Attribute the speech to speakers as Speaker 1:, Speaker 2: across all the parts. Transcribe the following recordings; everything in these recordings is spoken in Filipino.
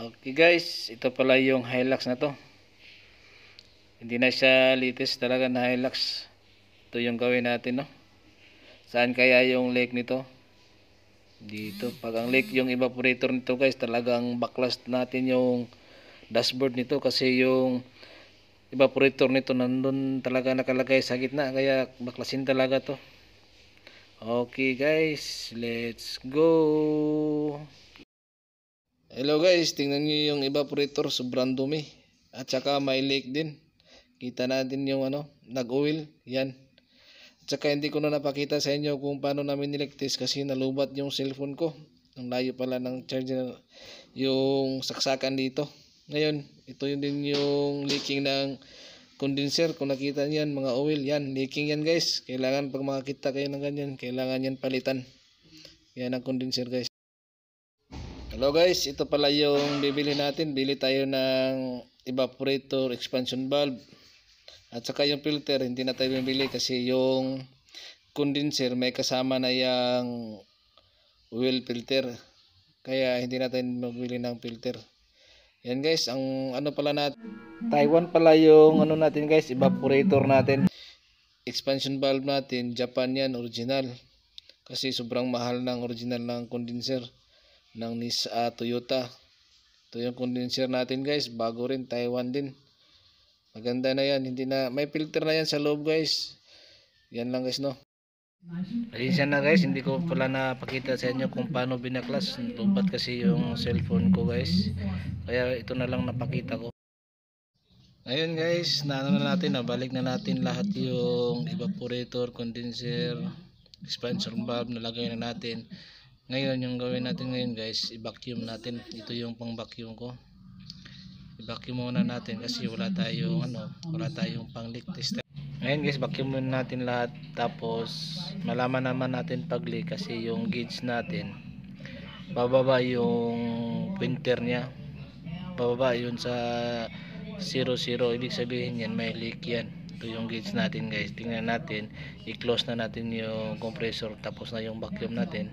Speaker 1: Okay guys, ito pala yung Hilux na to. Hindi na siya latest talaga na Hilux. Ito yung gawin natin, no. Saan kaya yung leak nito? Dito. Pag ang leak yung evaporator nito guys, talagang backlash natin yung dashboard nito kasi yung evaporator nito nandun talaga nakalagay sa gitna, kaya baklasin talaga to. Okay guys, let's go. Hello guys, tingnan nyo yung evaporator, sobrang dumi. At saka may leak din. Kita natin yung nag-oil. Yan. At saka hindi ko na napakita sa inyo kung paano namin niligtis kasi nalubat yung cellphone ko. Ang layo pala ng charger yung saksakan dito. Ngayon, ito yun din yung leaking ng condenser. Kung nakita nyo yan, mga oil, yan, leaking yan guys. Kailangan pag makakita kayo ng ganyan, kailangan yan palitan. Yan ang condenser guys. Hello guys, ito pala yung bibili natin. Bili tayo ng evaporator expansion valve. At saka yung filter, hindi na tayo bibili kasi yung condenser may kasama na yung oil filter. Kaya hindi na tayo magbili ng filter. Yan guys, ang pala natin, Taiwan pala yung natin guys, evaporator natin. Expansion valve natin, Japan yan, original. Kasi sobrang mahal ng original ng condenser ng Toyota. Ito yung condenser natin guys, bago rin, Taiwan din. Maganda na yan, hindi na may filter na yan sa loob guys. Yan lang guys, no. Pasensya na guys, hindi ko pala napakita sa inyo kung paano binaklas. Lubat kasi yung cellphone ko guys, kaya ito na lang napakita ko. Ngayon guys, nabalik na natin lahat yung evaporator, condenser, expansion valve, nalagay na natin. Ngayon, yung gawin natin ngayon guys, i-vacuum natin. Ito yung pang vacuum ko. I-vacuum muna natin kasi wala tayong pang leak tester. Ngayon guys, vacuum muna natin lahat. Tapos malaman naman natin pag leak kasi yung gauge natin, bababa yung pointer niya. Bababa yun sa 00. Ibig sabihin yan, may leak yan. Ito yung gauge natin guys. Tingnan natin, i-close na natin yung compressor. Tapos na yung vacuum natin.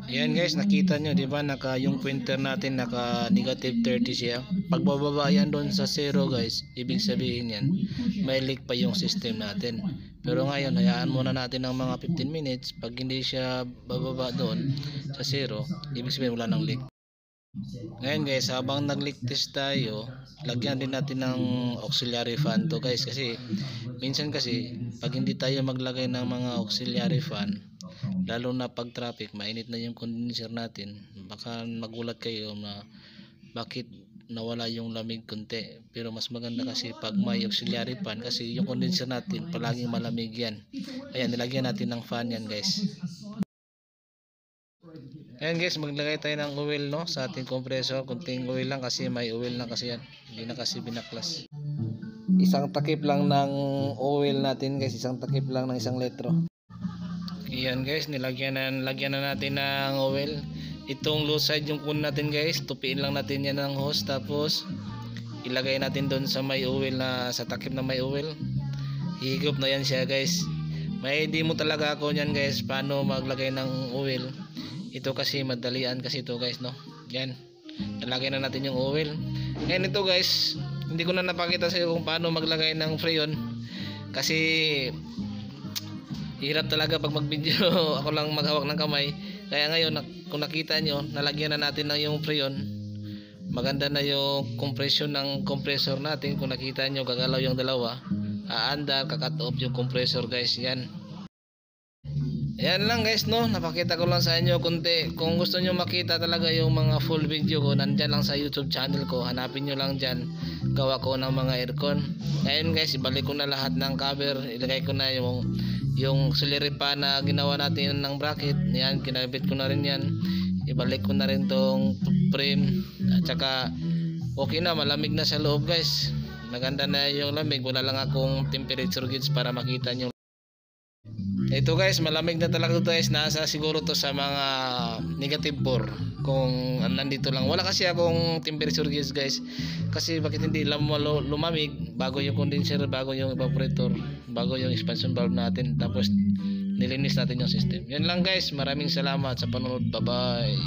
Speaker 1: Ayan guys, nakita nyo diba, yung pointer natin naka negative 30 siya. Pag bababa yan doon sa 0 guys, ibig sabihin yan may leak pa yung system natin. Pero ngayon, hayaan muna natin ng mga 15 minutes. Pag hindi siya bababa doon sa 0, ibig sabihin wala nang leak. Ngayon guys, habang nag-leak test tayo, lagyan din natin ng auxiliary fan to guys. Kasi minsan kasi pag hindi tayo maglagay ng mga auxiliary fan, lalo na pag traffic, mainit na yung condenser natin, baka magulat kayo na bakit nawala yung lamig konti. Pero mas maganda kasi pag may auxiliary fan, kasi yung condenser natin palaging malamig yan. Ayan, nilagyan natin ng fan yan guys. Ayan guys, maglagay tayo ng oil, no, sa ating compressor. Kunting oil lang kasi may oil na kasi yan, hindi na kasi binaklas. Isang takip lang ng oil natin guys, isang takip lang ng 1 litro. Ayan guys, lagyan na natin ng oil. Itong low side yung kun natin guys, tupiin lang natin yan ng hose. Tapos ilagay natin doon sa may oil, na sa takip na may oil. Higop na yan siya guys. May demo talaga ako yan guys, paano maglagay ng oil. Ito kasi madalian kasi ito guys, no. Yan, nalagay na natin yung oil. Ngayon ito guys, hindi ko na napakita sa iyo kung paano maglagay ng freon kasi hirap talaga pag mag-video. Ako lang maghawak ng kamay. Kaya ngayon, kung nakita nyo, nalagyan na natin ng yung freon. Maganda na yung compression ng compressor natin. Kung nakita nyo, gagalaw yung dalawa. Aandar, kakat off yung compressor guys. Yan. Yan lang guys, no. Napakita ko lang sa inyo kunti. Kung gusto nyo makita talaga yung mga full video ko, nandyan lang sa YouTube channel ko. Hanapin nyo lang dyan. Gawa ko ng mga aircon. Ngayon guys, ibalik ko na lahat ng cover. Ilagay ko na yung auxiliary pan na ginawa natin ng bracket. Yan, kinabit ko na rin yan. Ibalik ko na rin tong frame. At saka okay na, malamig na sa loob guys. Maganda na yung lamig. Wala lang akong temperature gauge para makita nyo. Ito guys, malamig na talaga ito guys. Nasa siguro to sa mga negative 4 kung nandito lang. Wala kasi akong temperature gauge guys. Kasi bakit hindi lumamig bago yung condenser, bago yung evaporator, bago yung expansion valve natin. Tapos nilinis natin yung system. Yan lang guys, maraming salamat sa panonood. Bye bye.